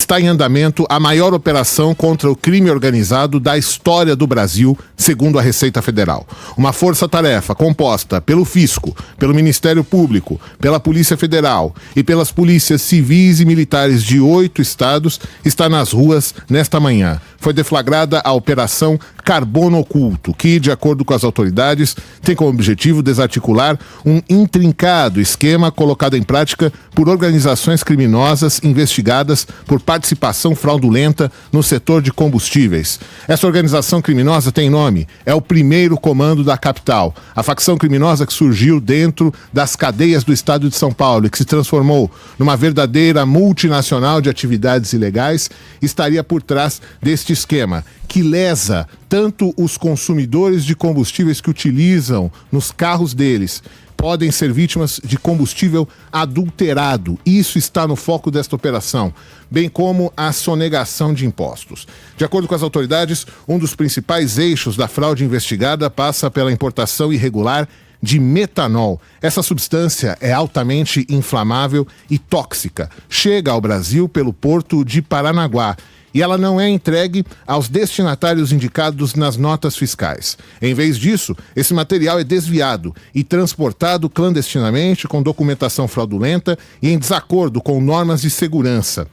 está em andamento a maior operação contra o crime organizado da história do Brasil, segundo a Receita Federal. Uma força-tarefa composta pelo Fisco, pelo Ministério Público, pela Polícia Federal e pelas polícias civis e militares de 8 estados está nas ruas nesta manhã. Foi deflagrada a Operação Carbono Oculto, que, de acordo com as autoridades, tem como objetivo desarticular um intrincado esquema colocado em prática por organizações criminosas investigadas por participação fraudulenta no setor de combustíveis. Essa organização criminosa tem nome, é o Primeiro Comando da Capital, a facção criminosa que surgiu dentro das cadeias do estado de São Paulo e que se transformou numa verdadeira multinacional de atividades ilegais, estaria por trás deste esquema, que lesa tanto os consumidores de combustíveis que utilizam nos carros deles, podem ser vítimas de combustível adulterado. Isso está no foco desta operação, bem como a sonegação de impostos. De acordo com as autoridades, um dos principais eixos da fraude investigada passa pela importação irregular de metanol. Essa substância é altamente inflamável e tóxica. Chega ao Brasil pelo porto de Paranaguá e ela não é entregue aos destinatários indicados nas notas fiscais. Em vez disso, esse material é desviado e transportado clandestinamente com documentação fraudulenta e em desacordo com normas de segurança.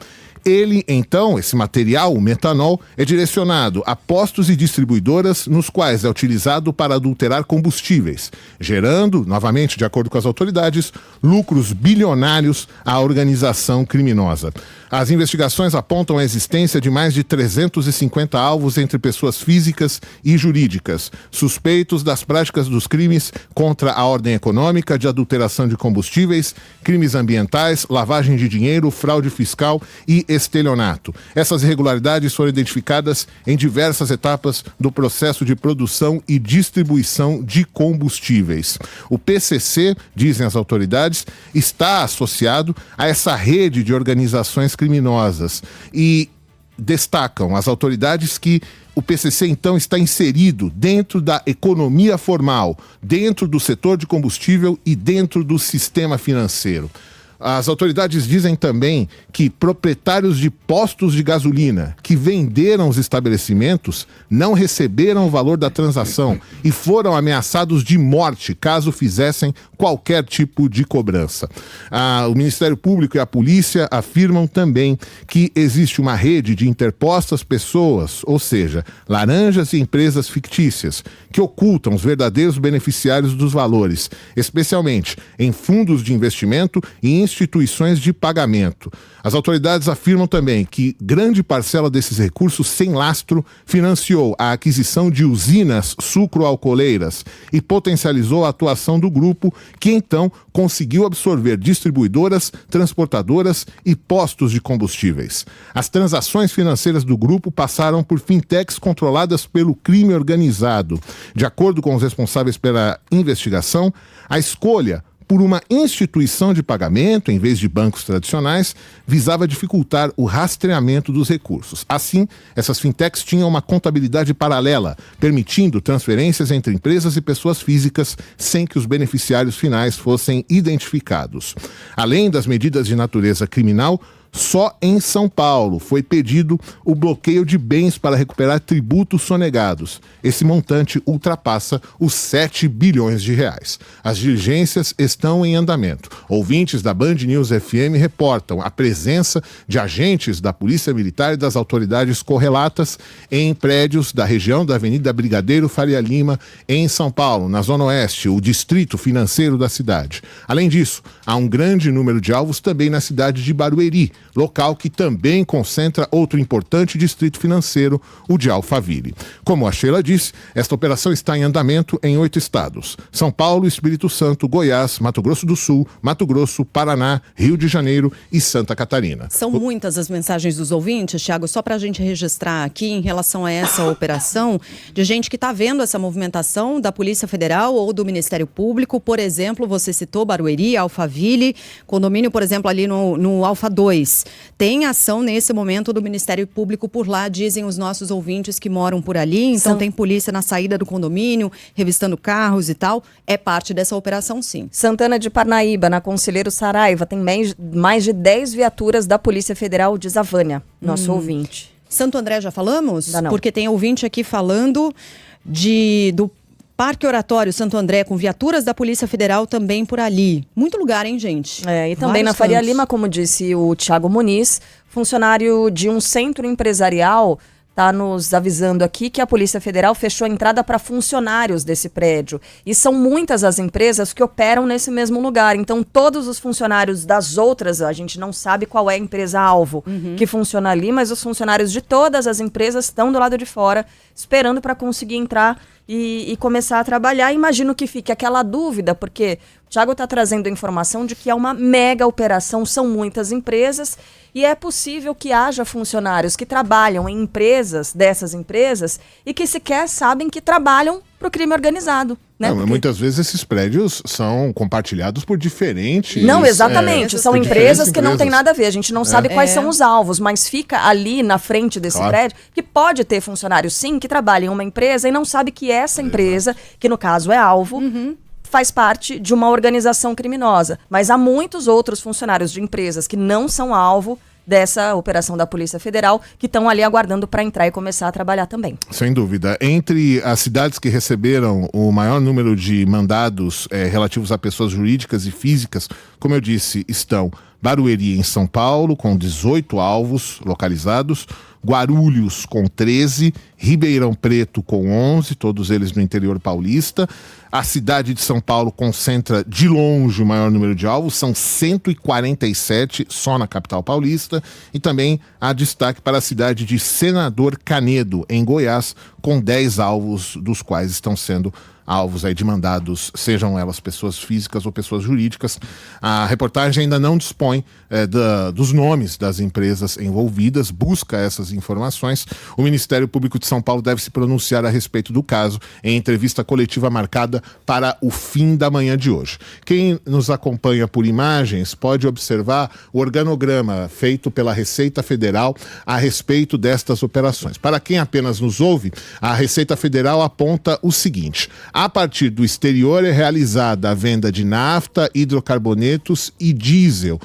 Ele, então, esse material, o metanol, é direcionado a postos e distribuidoras nos quais é utilizado para adulterar combustíveis, gerando, novamente, de acordo com as autoridades, lucros bilionários à organização criminosa. As investigações apontam a existência de mais de 350 alvos entre pessoas físicas e jurídicas, suspeitos das práticas dos crimes contra a ordem econômica, de adulteração de combustíveis, crimes ambientais, lavagem de dinheiro, fraude fiscal e estelionato. Essas irregularidades foram identificadas em diversas etapas do processo de produção e distribuição de combustíveis. O PCC, dizem as autoridades, está associado a essa rede de organizações criminosas e destacam as autoridades que o PCC, então, está inserido dentro da economia formal, dentro do setor de combustível e dentro do sistema financeiro. As autoridades dizem também que proprietários de postos de gasolina que venderam os estabelecimentos não receberam o valor da transação e foram ameaçados de morte caso fizessem qualquer tipo de cobrança. O Ministério Público e a polícia afirmam também que existe uma rede de interpostas pessoas, ou seja, laranjas e empresas fictícias, que ocultam os verdadeiros beneficiários dos valores, especialmente em fundos de investimento e instituições de pagamento. As autoridades afirmam também que grande parcela desses recursos sem lastro financiou a aquisição de usinas sucroalcooleiras e potencializou a atuação do grupo, que então conseguiu absorver distribuidoras, transportadoras e postos de combustíveis. As transações financeiras do grupo passaram por fintechs controladas pelo crime organizado. De acordo com os responsáveis pela investigação, a escolha por uma instituição de pagamento, em vez de bancos tradicionais, visava dificultar o rastreamento dos recursos. Assim, essas fintechs tinham uma contabilidade paralela, permitindo transferências entre empresas e pessoas físicas sem que os beneficiários finais fossem identificados. Além das medidas de natureza criminal, só em São Paulo foi pedido o bloqueio de bens para recuperar tributos sonegados. Esse montante ultrapassa os 7 bilhões de reais. As diligências estão em andamento. Ouvintes da Band News FM reportam a presença de agentes da Polícia Militar e das autoridades correlatas em prédios da região da Avenida Brigadeiro Faria Lima, em São Paulo, na Zona Oeste, o distrito financeiro da cidade. Além disso, há um grande número de alvos também na cidade de Barueri, local que também concentra outro importante distrito financeiro, o de Alphaville. Como a Sheila disse, esta operação está em andamento em 8 estados: São Paulo, Espírito Santo, Goiás, Mato Grosso do Sul, Mato Grosso, Paraná, Rio de Janeiro e Santa Catarina. São muitas as mensagens dos ouvintes, Thiago, só para a gente registrar aqui em relação a essa operação, de gente que está vendo essa movimentação da Polícia Federal ou do Ministério Público. Por exemplo, você citou Barueri, Alphaville, condomínio, por exemplo, ali no Alfa 2. Mas tem ação nesse momento do Ministério Público por lá, dizem os nossos ouvintes que moram por ali. Então tem polícia na saída do condomínio, revistando carros e tal. É parte dessa operação, sim. Santana de Parnaíba, na Conselheiro Saraiva, tem mais de 10 viaturas da Polícia Federal, diz a Vânia, nosso ouvinte. Santo André já falamos? Não. Porque tem ouvinte aqui falando do Parque Oratório Santo André, com viaturas da Polícia Federal também por ali. Muito lugar, hein, gente? E também na Faria Lima, como disse o Thiago Muniz, funcionário de um centro empresarial, está nos avisando aqui que a Polícia Federal fechou a entrada para funcionários desse prédio. E são muitas as empresas que operam nesse mesmo lugar. Então, todos os funcionários das outras, a gente não sabe qual é a empresa-alvo que funciona ali, mas os funcionários de todas as empresas estão do lado de fora, esperando para conseguir entrar e começar a trabalhar. Imagino que fique aquela dúvida, porque o Thiago está trazendo a informação de que é uma mega operação, são muitas empresas, e é possível que haja funcionários que trabalham em dessas empresas, e que sequer sabem que trabalham para o crime organizado. Né? Não, muitas vezes esses prédios são compartilhados por diferentes... Não, exatamente. São empresas que não têm nada a ver. A gente não sabe quais são os alvos, mas fica ali na frente desse prédio que pode ter funcionários, sim, que trabalham em uma empresa e não sabe que essa empresa, que no caso é alvo, faz parte de uma organização criminosa. Mas há muitos outros funcionários de empresas que não são alvo dessa operação da Polícia Federal, que estão ali aguardando para entrar e começar a trabalhar também. Sem dúvida. Entre as cidades que receberam o maior número de mandados relativos a pessoas jurídicas e físicas, como eu disse, estão Barueri, em São Paulo, com 18 alvos localizados, Guarulhos com 13, Ribeirão Preto com 11, todos eles no interior paulista. A cidade de São Paulo concentra de longe o maior número de alvos, são 147 só na capital paulista. E também há destaque para a cidade de Senador Canedo, em Goiás, com 10 alvos, dos quais estão sendo alvos aí de mandados, sejam elas pessoas físicas ou pessoas jurídicas. A reportagem ainda não dispõe dos nomes das empresas envolvidas, busca essas informações. O Ministério Público de São Paulo deve se pronunciar a respeito do caso em entrevista coletiva marcada para o fim da manhã de hoje. Quem nos acompanha por imagens pode observar o organograma feito pela Receita Federal a respeito destas operações. Para quem apenas nos ouve, a Receita Federal aponta o seguinte: a partir do exterior é realizada a venda de nafta, hidrocarbonetos e diesel,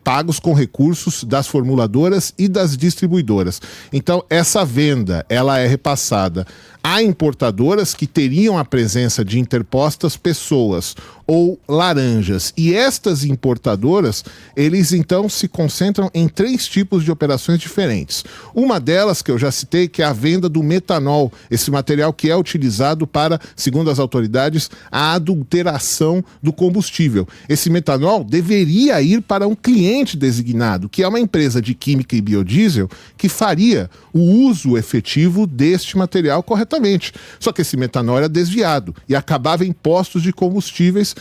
pagos com recursos das formuladoras e das distribuidoras. Então, essa venda, ela é repassada a importadoras que teriam a presença de interpostas pessoas ou laranjas. E estas importadoras, eles então se concentram em 3 tipos de operações diferentes. Uma delas, que eu já citei, que é a venda do metanol, esse material que é utilizado para, segundo as autoridades, a adulteração do combustível. Esse metanol deveria ir para um cliente designado, que é uma empresa de química e biodiesel, que faria o uso efetivo deste material corretamente. Só que esse metanol era desviado e acabava em postos de combustíveis,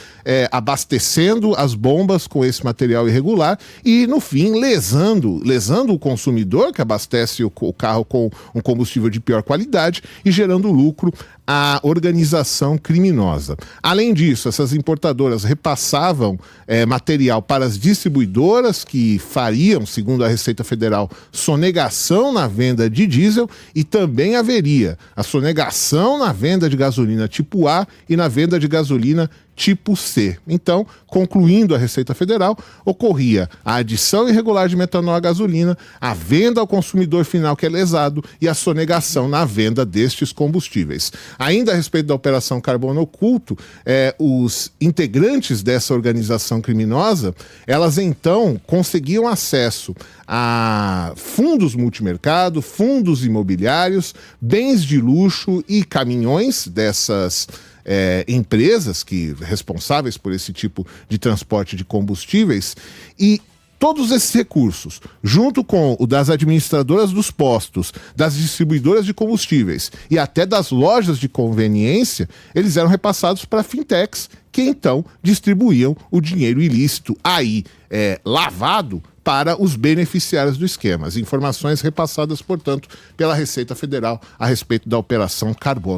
abastecendo as bombas com esse material irregular e, no fim, lesando o consumidor, que abastece o carro com um combustível de pior qualidade, e gerando lucro à organização criminosa. Além disso, essas importadoras repassavam material para as distribuidoras, que fariam, segundo a Receita Federal, sonegação na venda de diesel, e também haveria a sonegação na venda de gasolina tipo A e na venda de gasolina tipo C. Então, concluindo a Receita Federal, ocorria a adição irregular de metanol à gasolina, a venda ao consumidor final, que é lesado, e a sonegação na venda destes combustíveis. Ainda a respeito da Operação Carbono Oculto, os integrantes dessa organização criminosa, elas então conseguiam acesso a fundos multimercado, fundos imobiliários, bens de luxo e caminhões dessas empresas responsáveis por esse tipo de transporte de combustíveis, e todos esses recursos, junto com o das administradoras dos postos, das distribuidoras de combustíveis e até das lojas de conveniência, eles eram repassados para fintechs, que então distribuíam o dinheiro ilícito aí lavado para os beneficiários do esquema. As informações repassadas, portanto, pela Receita Federal a respeito da Operação Carbono